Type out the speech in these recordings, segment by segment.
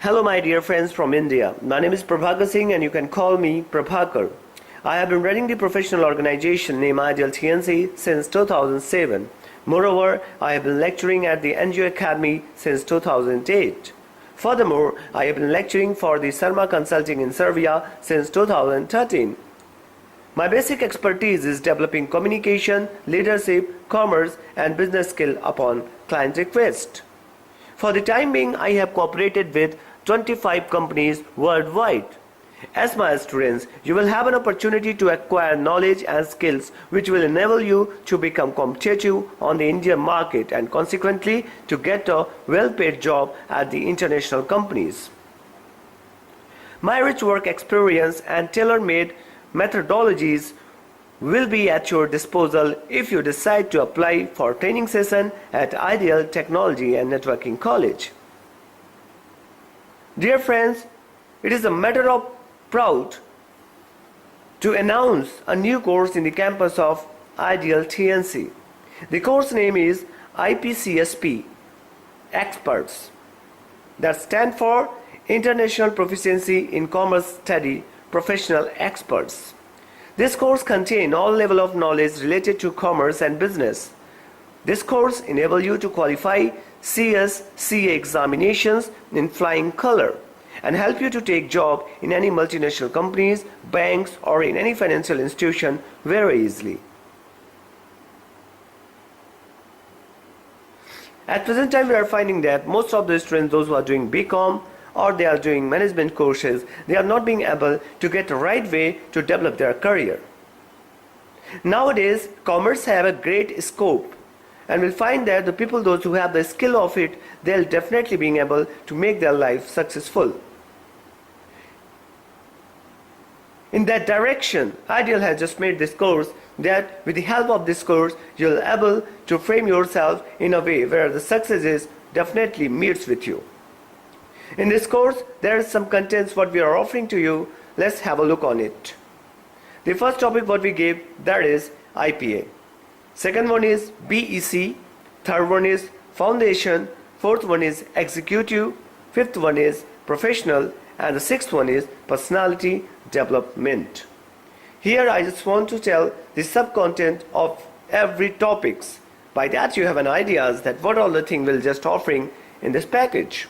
Hello my dear friends from India. My name is Prabhakar Singh and you can call me Prabhakar. I have been running the professional organization named Ideal TNC since 2007. Moreover, I have been lecturing at the NGO Academy since 2008. Furthermore, I have been lecturing for the Sarma Consulting in Serbia since 2013. My basic expertise is developing communication, leadership, commerce and business skill upon client request. For the time being, I have cooperated with 25 companies worldwide. As my students, you will have an opportunity to acquire knowledge and skills which will enable you to become competitive on the Indian market and consequently to get a well-paid job at the international companies. My rich work experience and tailor-made methodologies will be at your disposal if you decide to apply for training session at Ideal Technology and Networking College. Dear friends, it is a matter of proud to announce a new course in the campus of Ideal TNC. The course name is IPCSP EXPERTS. That stands for International Proficiency in Commerce Study Professional Experts. This course contains all level of knowledge related to commerce and business. This course enables you to qualify CS, CA examinations in flying color and help you to take job in any multinational companies, banks or in any financial institution very easily. At present time we are finding that most of the students, those who are doing BCom or they are doing management courses, they are not being able to get the right way to develop their career. Nowadays, commerce have a great scope and we'll find that the people, those who have the skill of it, they'll definitely being able to make their life successful. In that direction, Ideal has just made this course that with the help of this course, you'll be able to frame yourself in a way where the success is definitely meets with you. In this course, there is some contents what we are offering to you. Let's have a look on it. The first topic what we gave, that is IPA. Second one is BEC. Third one is Foundation. Fourth one is Executive. Fifth one is Professional. And the sixth one is Personality Development. Here I just want to tell the sub-content of every topics. By that you have an idea that what all the thing will just offering in this package.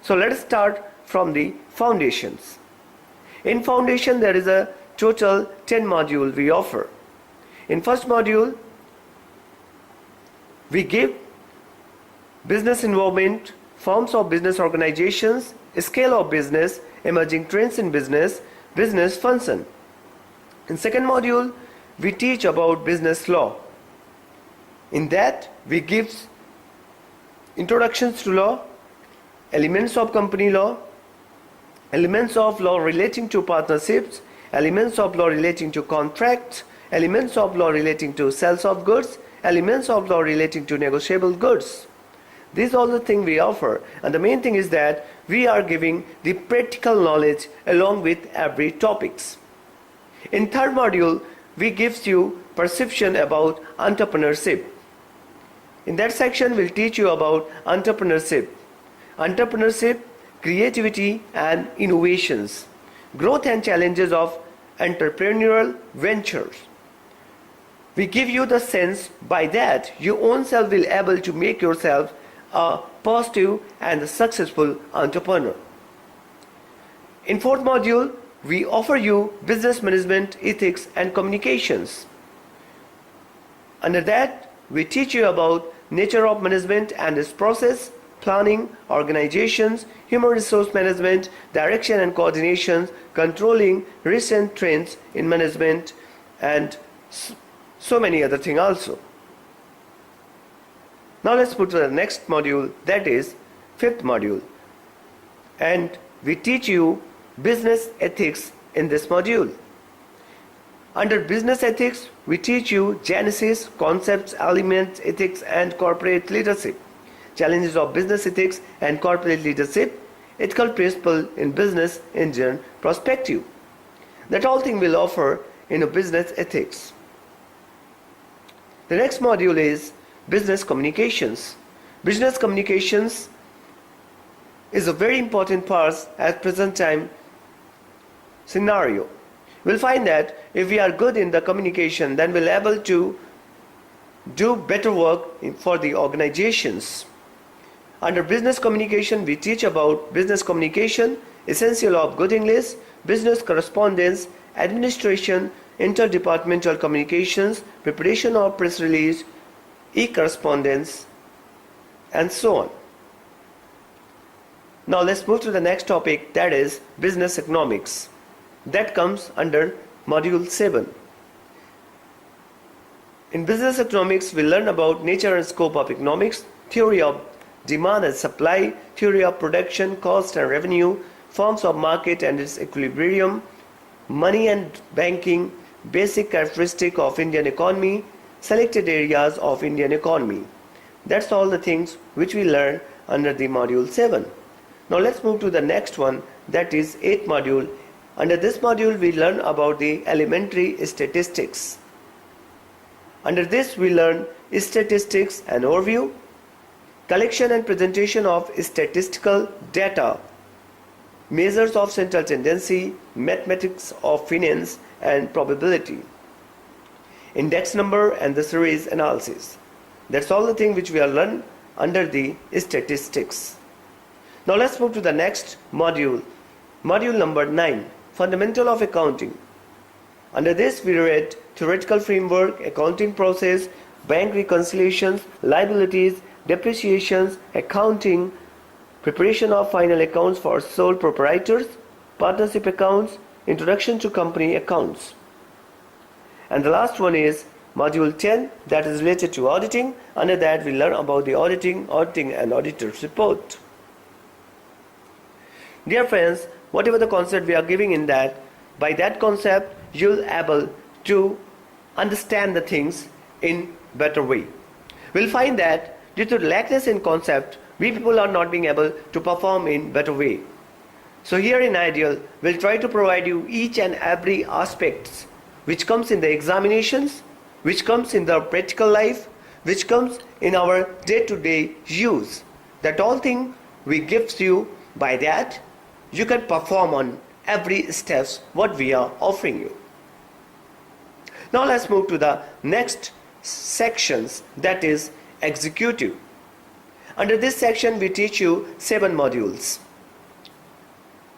So let us start from the foundations. In foundation there is a total 10 modules we offer. In first module we give business involvement, forms of business organizations, scale of business, emerging trends in business, business function. In second module we teach about business law. In that we give introductions to law, elements of company law, elements of law relating to partnerships, elements of law relating to contracts, elements of law relating to sales of goods, elements of law relating to negotiable goods. These are all the things we offer, and the main thing is that we are giving the practical knowledge along with every topics. In third module, we gives you perception about entrepreneurship. In that section, we'll teach you about entrepreneurship, creativity and innovations, growth and challenges of entrepreneurial ventures. We give you the sense by that you own self will able to make yourself a positive and successful entrepreneur. In fourth module, we offer you business management, ethics and communications. Under that, we teach you about nature of management and its process, planning, organizations, human resource management, direction and coordination, controlling recent trends in management and so many other things also. Now let's move to the next module, that is fifth module. And we teach you business ethics in this module. Under business ethics, we teach you genesis, concepts, elements, ethics and corporate leadership, challenges of business ethics and corporate leadership, ethical principle in business engine perspective. That all thing we'll offer in a business ethics. The next module is business communications. Business communications is a very important part at present time scenario. We'll find that if we are good in the communication, then we'll able to do better work for the organizations. Under business communication, we teach about business communication, essential of good English, business correspondence, administration, interdepartmental communications, preparation of press release, e-correspondence, and so on. Now let's move to the next topic, that is business economics. That comes under module 7. In business economics, we learn about nature and scope of economics, theory of demand and supply, theory of production, cost and revenue, forms of market and its equilibrium, money and banking, basic characteristic of Indian economy, selected areas of Indian economy. That's all the things which we learn under the module 7. Now let's move to the next one, that is 8th module. Under this module we learn about the elementary statistics. Under this we learn statistics and overview, collection and presentation of statistical data, measures of central tendency, mathematics of finance and probability, index number and the series analysis. That's all the thing which we are learn under the statistics. Now let's move to the next module, module number 9, fundamental of accounting. Under this we read theoretical framework, accounting process, bank reconciliations, liabilities, depreciations, accounting, preparation of final accounts for sole proprietors, partnership accounts, introduction to company accounts. And the last one is module 10, that is related to auditing. Under that we learn about the auditing and auditor's report. Dear friends, whatever the concept we are giving in that, by that concept you'll able to understand the things in better way. We'll find that due to lackness in concept, we people are not being able to perform in better way. So here in Ideal, we'll try to provide you each and every aspects which comes in the examinations, which comes in the practical life, which comes in our day-to-day use. That all thing we gives you, by that you can perform on every steps what we are offering you. Now let's move to the next sections, that is executive. Under this section we teach you 7 modules.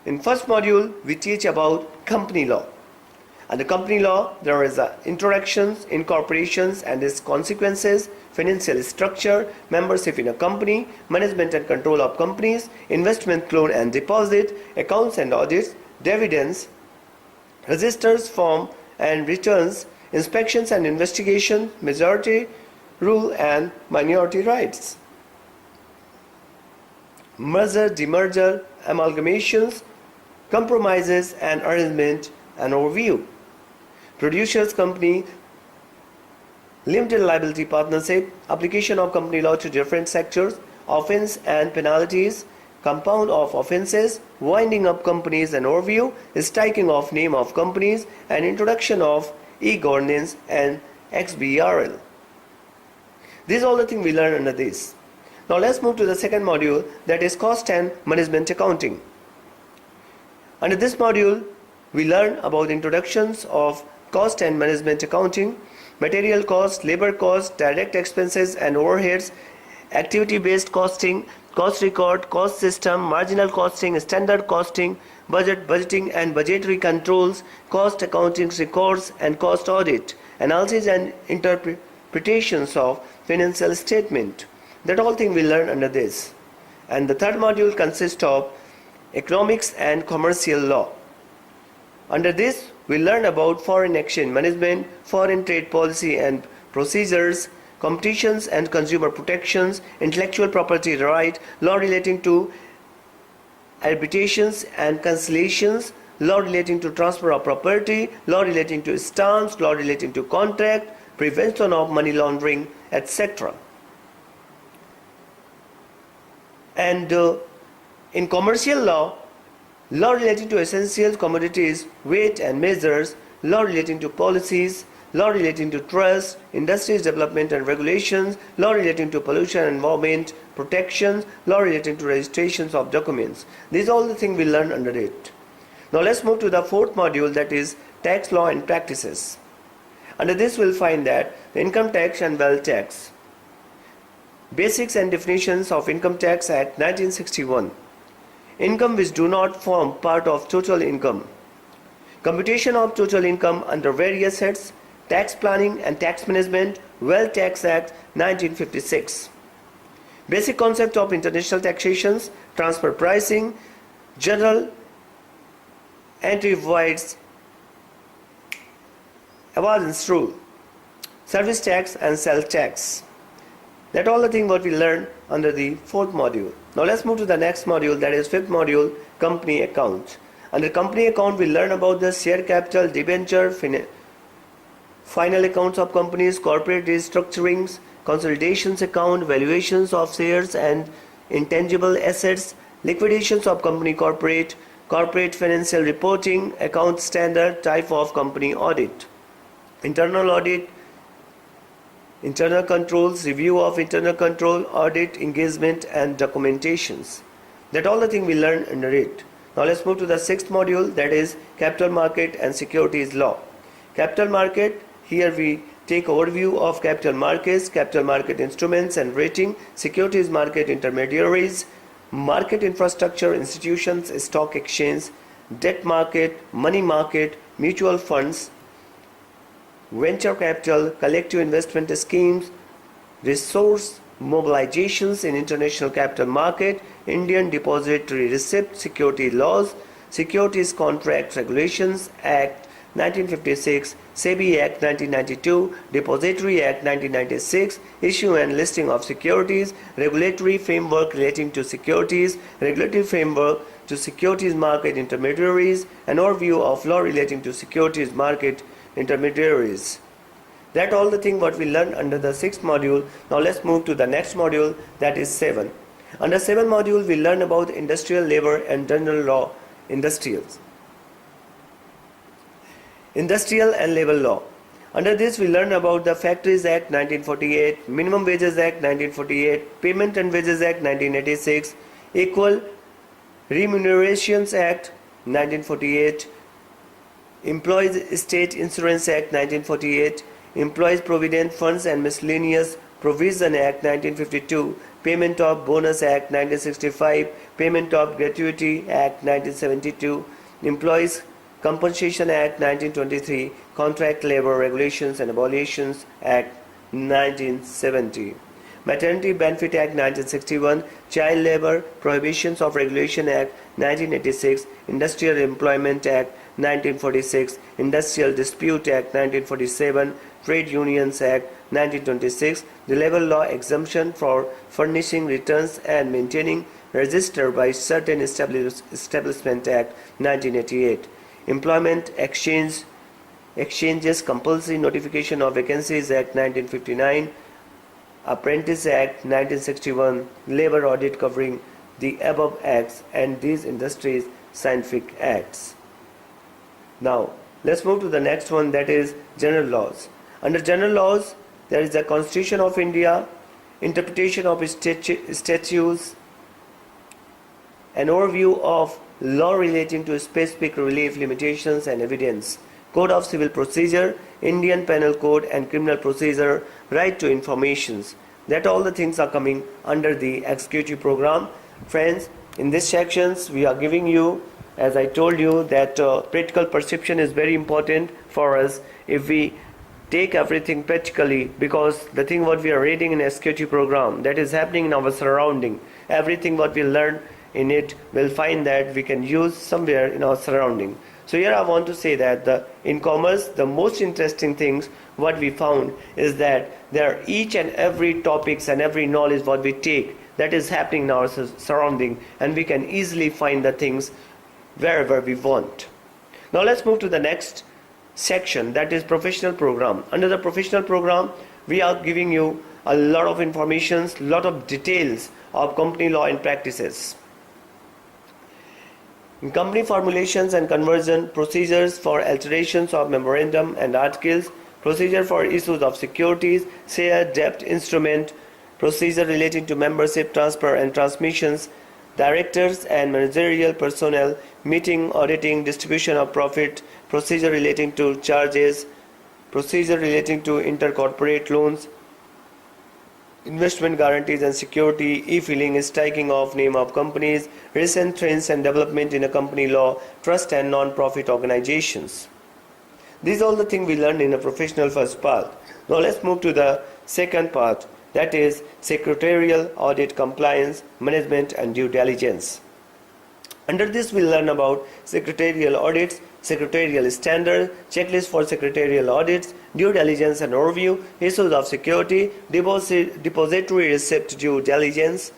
In first module we teach about company law. Under company law there is introductions, incorporations and its consequences, financial structure, membership in a company, management and control of companies, investment loan and deposit, accounts and audits, dividends, registers, form and returns, inspections and investigation, majority rule and minority rights, merger, demerger, amalgamations, compromises and arrangement and overview, producers company, limited liability partnership, application of company law to different sectors, offense and penalties, compound of offenses, winding up companies and overview, striking of name of companies, and introduction of e-governance and XBRL. These are all the things we learn under this. Now let's move to the second module, that is cost and management accounting. Under this module we learn about introductions of cost and management accounting, material cost, labor cost, direct expenses and overheads, activity-based costing, cost record, cost system, marginal costing, standard costing, budgeting and budgetary controls, cost accounting records and cost audit, analysis and interpretations of financial statement. That all thing we learn under this. And the third module consists of economics and commercial law. Under this we learn about foreign exchange management, foreign trade policy and procedures, competitions and consumer protections, intellectual property right, law relating to arbitrations and conciliations, law relating to transfer of property, law relating to stamps, law relating to contract, prevention of money laundering, etc. And in commercial law, law relating to essential commodities, weight and measures, law relating to policies, law relating to trust, industries development and regulations, law relating to pollution and environment protections, law relating to registrations of documents. These are all the things we learn under it. Now let's move to the fourth module, that is tax law and practices. Under this we'll find that the income tax and wealth tax. Basics and definitions of Income Tax Act 1961. Income which do not form part of total income. Computation of total income under various heads, tax planning and tax management, Wealth Tax Act 1956. Basic concept of international taxations, transfer pricing, general anti-avoidance avoidance rule, service tax and sales tax. That all the things what we learned under the fourth module. Now let's move to the next module, that is fifth module, company account. Under company account we learn about the share capital, debenture, final accounts of companies, corporate restructurings, consolidations account, valuations of shares and intangible assets, liquidations of company, corporate financial reporting, account standard, type of company audit, internal audit, internal controls, review of internal control, audit, engagement and documentations. That all the things we learn under it. Now let's move to the sixth module, that is capital market and securities law. Capital market, here we take overview of capital markets, capital market instruments and rating, securities market intermediaries, market infrastructure institutions, stock exchange, debt market, money market, mutual funds, venture capital, collective investment schemes, resource mobilizations in international capital market, Indian Depository Receipt Security Laws, Securities Contract Regulations Act 1956, SEBI Act 1992, Depository Act 1996, Issue and Listing of Securities, Regulatory Framework relating to securities, Regulatory Framework to securities market intermediaries, an overview of law relating to securities market intermediaries. That all the thing what we learned under the sixth module. Now let's move to the next module, that is 7. Under 7 module we learn about industrial labor and general law, industrial and labor law. Under this we learn about the Factories Act 1948, Minimum Wages Act 1948, Payment and Wages Act 1986, Equal Remunerations Act 1948, Employees State Insurance Act 1948, Employees Provident Funds and Miscellaneous Provision Act 1952, Payment of Bonus Act 1965, Payment of Gratuity Act 1972, Employees Compensation Act 1923, Contract Labor Regulations and Abolitions Act 1970, Maternity Benefit Act 1961, Child Labor Prohibitions of Regulation Act 1986, Industrial Employment Act 1946, Industrial Dispute Act 1947, Trade Unions Act 1926, the Labor Law Exemption for Furnishing Returns and Maintaining Register by Certain Establishment Act 1988, Employment Exchanges Compulsory Notification of Vacancies Act 1959, Apprentice Act 1961, Labor Audit covering the above acts and these industries scientific acts. Now let's move to the next one, that is general laws. Under general laws there is the Constitution of India, interpretation of statutes, an overview of law relating to specific relief, limitations and evidence, Code of Civil Procedure, Indian Penal Code and Criminal Procedure, Right to Informations. That all the things are coming under the executive program. Friends, in this sections we are giving you, as I told you, that practical perception is very important for us if we take everything practically, because the thing what we are reading in executive program, that is happening in our surrounding, everything what we learn in it will find that we can use somewhere in our surrounding. So here I want to say that in commerce the most interesting things what we found is that there are each and every topics and every knowledge what we take that is happening in our surrounding, and we can easily find the things wherever we want. Now let's move to the next section, that is professional program. Under the professional program we are giving you a lot of information, lot of details of company law and practices. In company formulations and conversion, procedures for alterations of memorandum and articles, procedure for issues of securities, share, debt, instrument, procedure relating to membership, transfer and transmissions, directors and managerial personnel, meeting, auditing, distribution of profit, procedure relating to charges, procedure relating to intercorporate loans, investment guarantees and security, e-filing, striking off name of companies, recent trends and development in a company law, trust and non-profit organizations. These are all the things we learned in a professional first part. Now let's move to the second part, that is secretarial audit, compliance, management and due diligence. Under this we'll learn about secretarial audits, secretarial standard, checklist for secretarial audits, due diligence and overview, issues of security, depository receipt due diligence,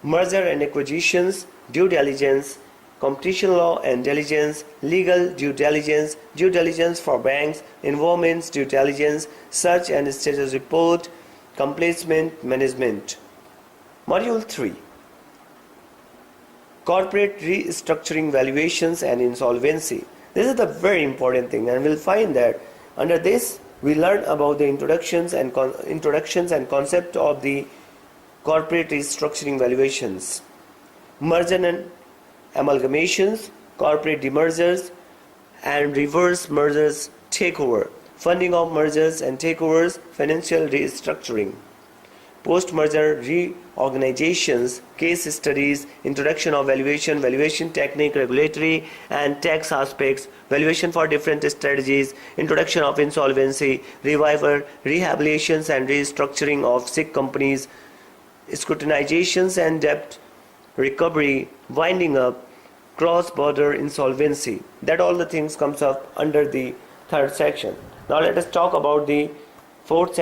merger and acquisitions, due diligence, competition law and diligence, legal due diligence for banks, involvements due diligence, search and status report, complacement management. Module 3. Corporate restructuring, valuations and insolvency. This is the very important thing, and we'll find that under this we learn about the introductions and concept of the corporate restructuring, valuations, merger and amalgamations, corporate demergers and reverse mergers, takeover, funding of mergers and takeovers, financial restructuring, post-merger reorganizations, case studies, introduction of valuation technique, regulatory and tax aspects, valuation for different strategies, introduction of insolvency, revival, rehabilitations and restructuring of sick companies, scrutinizations and debt recovery, winding up, cross-border insolvency. That all the things comes up under the third section. Now let us talk about the fourth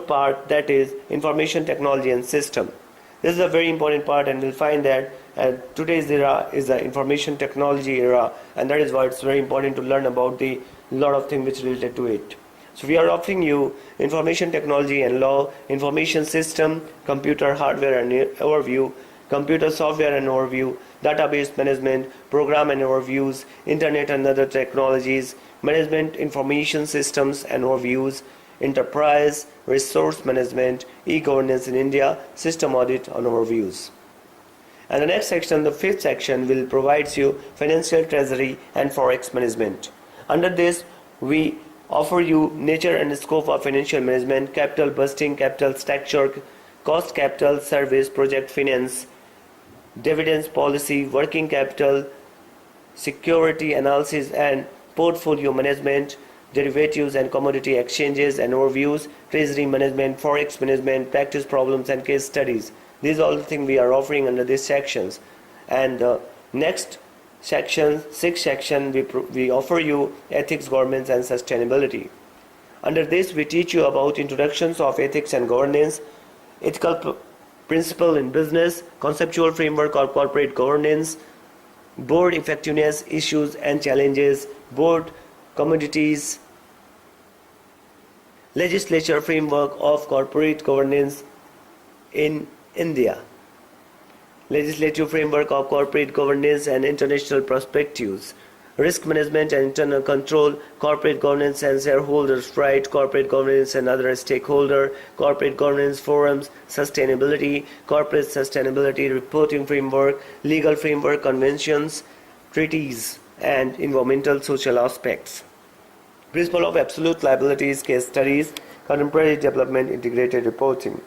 part, that is information technology and system. This is a very important part, and we'll find that today's era is the information technology era, and that is why it's very important to learn about the lot of things which related to it. So we are offering you information technology and law, information system, computer hardware and overview, computer software and overview, database management, program and overviews, internet and other technologies, management information systems and overviews, enterprise, resource management, e-governance in India, system audit and overviews. And the next section, the fifth section, will provide you financial treasury and forex management. Under this, we offer you nature and scope of financial management, capital busting, capital structure, cost capital, service, project finance, dividends policy, working capital, security analysis and portfolio management, derivatives and commodity exchanges and overviews, treasury management, forex management, practice problems and case studies. These are all the things we are offering under these sections. And next section, sixth section, we offer you ethics, governance and sustainability. Under this we teach you about introductions of ethics and governance, ethical principle in business, conceptual framework of corporate governance, board effectiveness, issues and challenges, board commodities, legislature framework of corporate governance in India, legislative framework of corporate governance and international perspectives, risk management and internal control, corporate governance and shareholders' right, corporate governance and other stakeholder, corporate governance forums, sustainability, corporate sustainability reporting framework, legal framework, conventions, treaties, and environmental social aspects. Principle of absolute liabilities, case studies, contemporary development, integrated reporting.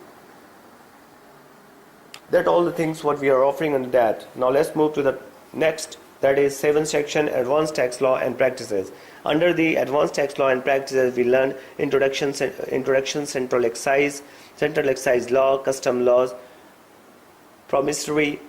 That all the things what we are offering under that. Now let's move to the next, that is 7th section, advanced tax law and practices. Under the advanced tax law and practices we learn introduction, central excise law, custom laws, promissory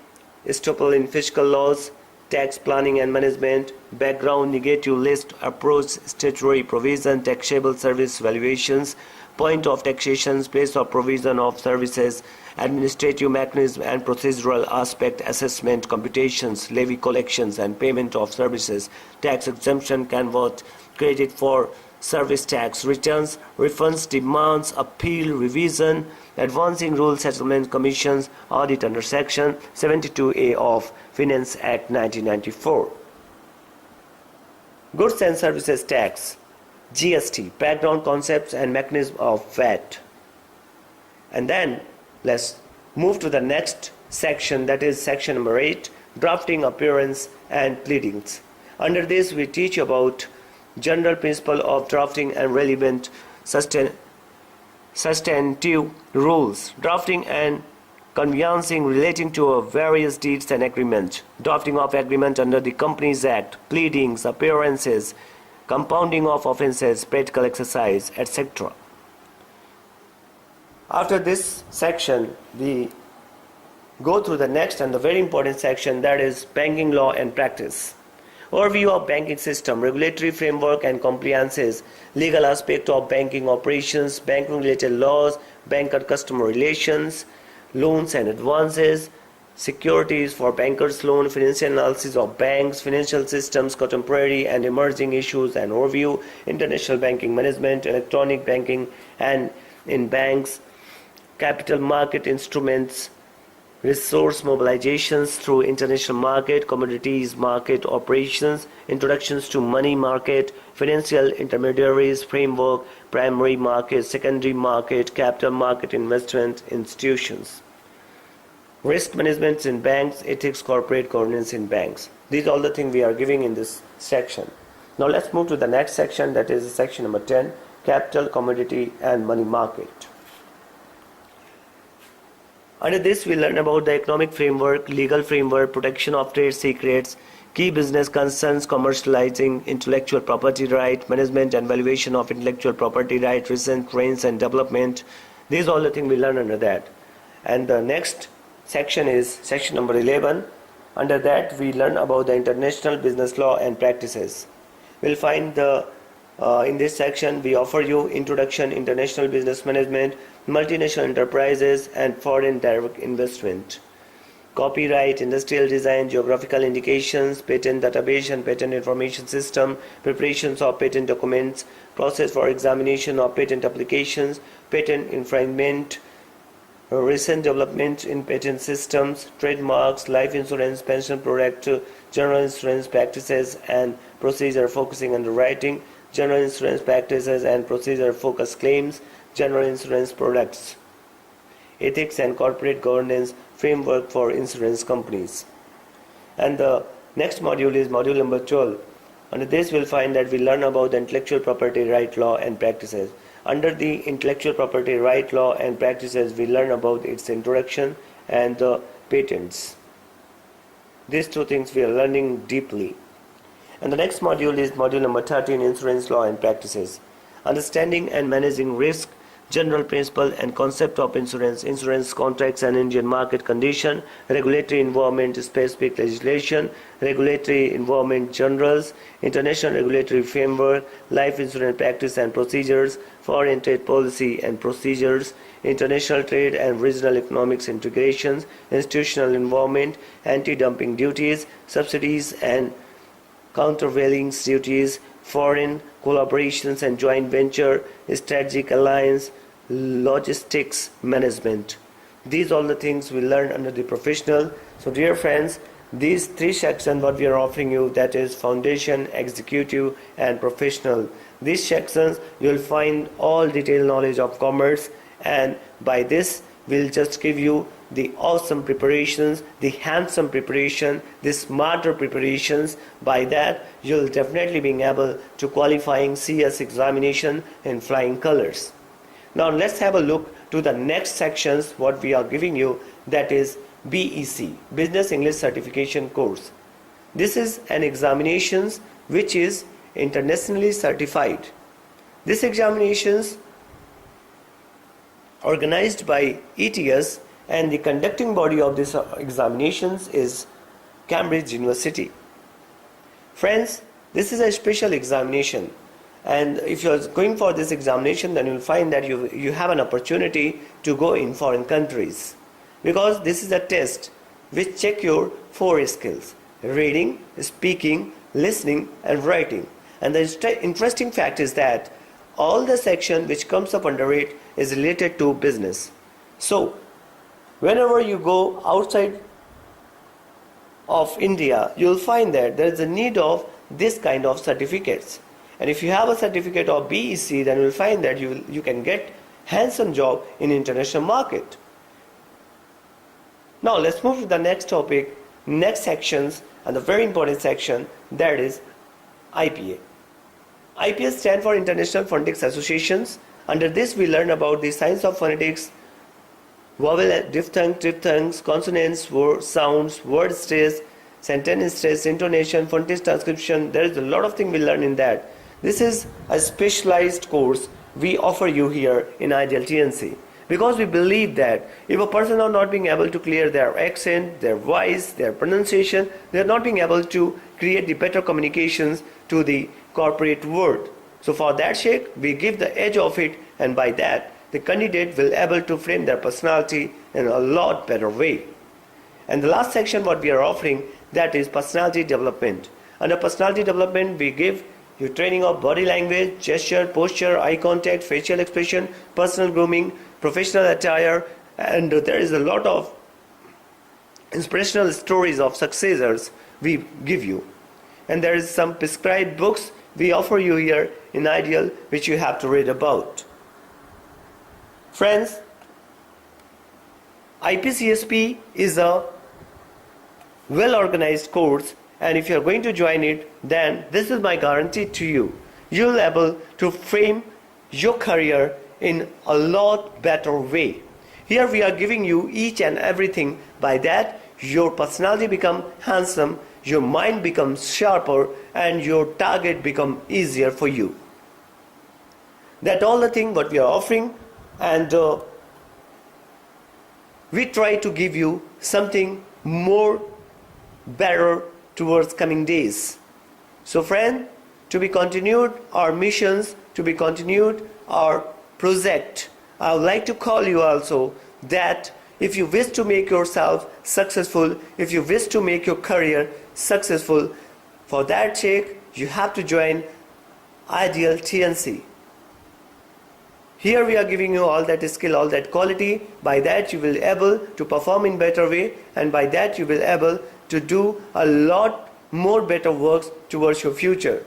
estoppel in fiscal laws, tax planning and management, background, negative list, approach, statutory provision, taxable service valuations, point of taxation, place of provision of services, administrative mechanism and procedural aspect, assessment, computations, levy collections and payment of services, tax exemption, convert, credit for service tax, returns, refunds, demands, appeal, revision, advancing rule settlement commissions, audit under section 72A of Finance Act 1994. Goods and services tax. GST, background concepts and mechanism of VAT. And then let's move to the next section, that is section number 8, drafting, appearance and pleadings. Under this we teach about general principle of drafting and relevant substantive rules, drafting and conveyancing relating to various deeds and agreements, drafting of agreement under the Companies Act, pleadings, appearances, compounding of offences, practical exercise, etc. After this section, we go through the next and the very important section, that is banking law and practice. Overview of banking system, regulatory framework and compliances, legal aspect of banking operations, banking related laws, banker-customer relations, loans and advances, securities for bankers' loan, financial analysis of banks, financial systems, contemporary and emerging issues and overview, international banking management, electronic banking and in banks, capital market instruments, resource mobilizations through international market, commodities market operations, introductions to money market, financial intermediaries framework, primary market, secondary market, capital market investment institutions, risk management in banks, ethics, corporate governance in banks. These are all the things we are giving in this section. Now let's move to the next section, that is section number 10, capital, commodity and money market. Under this, we learn about the economic framework, legal framework, protection of trade secrets, key business concerns, commercializing intellectual property right, management and valuation of intellectual property right, recent trends and development. These are all the things we learn under that. And the next section is section number 11. Under that, we learn about the international business law and practices. We'll find the in this section, we offer you introduction, international business management, multinational enterprises and foreign direct investment, copyright, industrial design, geographical indications, patent database and patent information system, preparations of patent documents, process for examination of patent applications, patent infringement, recent development in patent systems, trademarks, life insurance, pension product, general insurance practices and procedure focusing underwriting, general insurance practices and procedure focus claims, general insurance products, ethics and corporate governance framework for insurance companies. And the next module is module number 12. Under this we'll find that we learn about the intellectual property right law and practices. Under the intellectual property right law and practices, we learn about its introduction and the patents. These two things we are learning deeply. And the next module is module number 13, insurance law and practices. Understanding and managing risk, general principle and concept of insurance, insurance contracts and Indian market condition, regulatory environment, specific legislation, regulatory environment generals, international regulatory framework, life insurance practice and procedures, foreign trade policy and procedures, international trade and regional economics integrations, institutional environment, anti-dumping duties, subsidies and countervailing duties, foreign collaborations and joint venture, strategic alliance, logistics management. These are all the things we learn under the professional. So dear friends, these three sections what we are offering you, that is foundation, executive and professional. These sections you will find all detailed knowledge of commerce, and by this we'll just give you the awesome preparations, the handsome preparation, the smarter preparations. By that you'll definitely be able to qualifying CS examination in flying colors. Now let's have a look to the next sections what we are giving you, that is BEC, Business English Certification Course. This is an examinations which is internationally certified. This examinations organized by ETS, and the conducting body of this examinations is Cambridge University. Friends, this is a special examination, and if you are going for this examination, then you will find that you have an opportunity to go in foreign countries, because this is a test which check your 4 skills: reading, speaking, listening and writing. And the interesting fact is that all the section which comes up under it is related to business. So whenever you go outside of India, you will find that there is a need of this kind of certificates. And if you have a certificate of BEC, then you will find that you can get hands-on job in international market. Now let's move to the next topic, next sections, and the very important section, that is IPA. IPA stands for International Phonetics Associations. Under this we learn about the science of phonetics, vowel, diphthongs, consonants, sounds, word stress, sentence stress, intonation, phonetics transcription. There is a lot of things we learn in that. This is a specialized course we offer you here in Ideal TNC, because we believe that if a person are not being able to clear their accent, their voice, their pronunciation, they are not being able to create the better communications to the corporate world. So for that sake, we give the edge of it, and by that the candidate will able to frame their personality in a lot better way. And the last section what we are offering, that is personality development. Under personality development, we give you training of body language, gesture, posture, eye contact, facial expression, personal grooming, professional attire, and there is a lot of inspirational stories of successors we give you. And there is some prescribed books we offer you here in Ideal which you have to read about. Friends, IPCSP is a well-organized course, and if you are going to join it, then this is my guarantee to you. You will be able to frame your career in a lot better way. Here we are giving you each and everything. By that, your personality becomes handsome, your mind becomes sharper, and your target becomes easier for you. That's all the thing what we are offering, and we try to give you something more better towards coming days. So friend, to be continued our missions, to be continued our project, I would like to call you also that if you wish to make yourself successful, if you wish to make your career successful, for that sake you have to join Ideal TNC. Here we are giving you all that skill, all that quality. By that you will be able to perform in better way, and by that you will be able to do a lot more better works towards your future.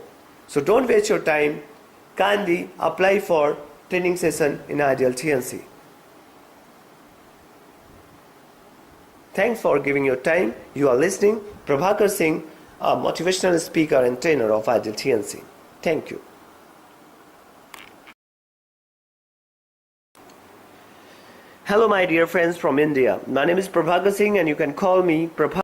So don't waste your time. Kindly apply for training session in Ideal TNC. Thanks for giving your time. You are listening Prabhakar Singh, a motivational speaker and trainer of Ideal TNC. Thank you. Hello my dear friends from India. My name is Prabhakar Singh, and you can call me Prabhakar.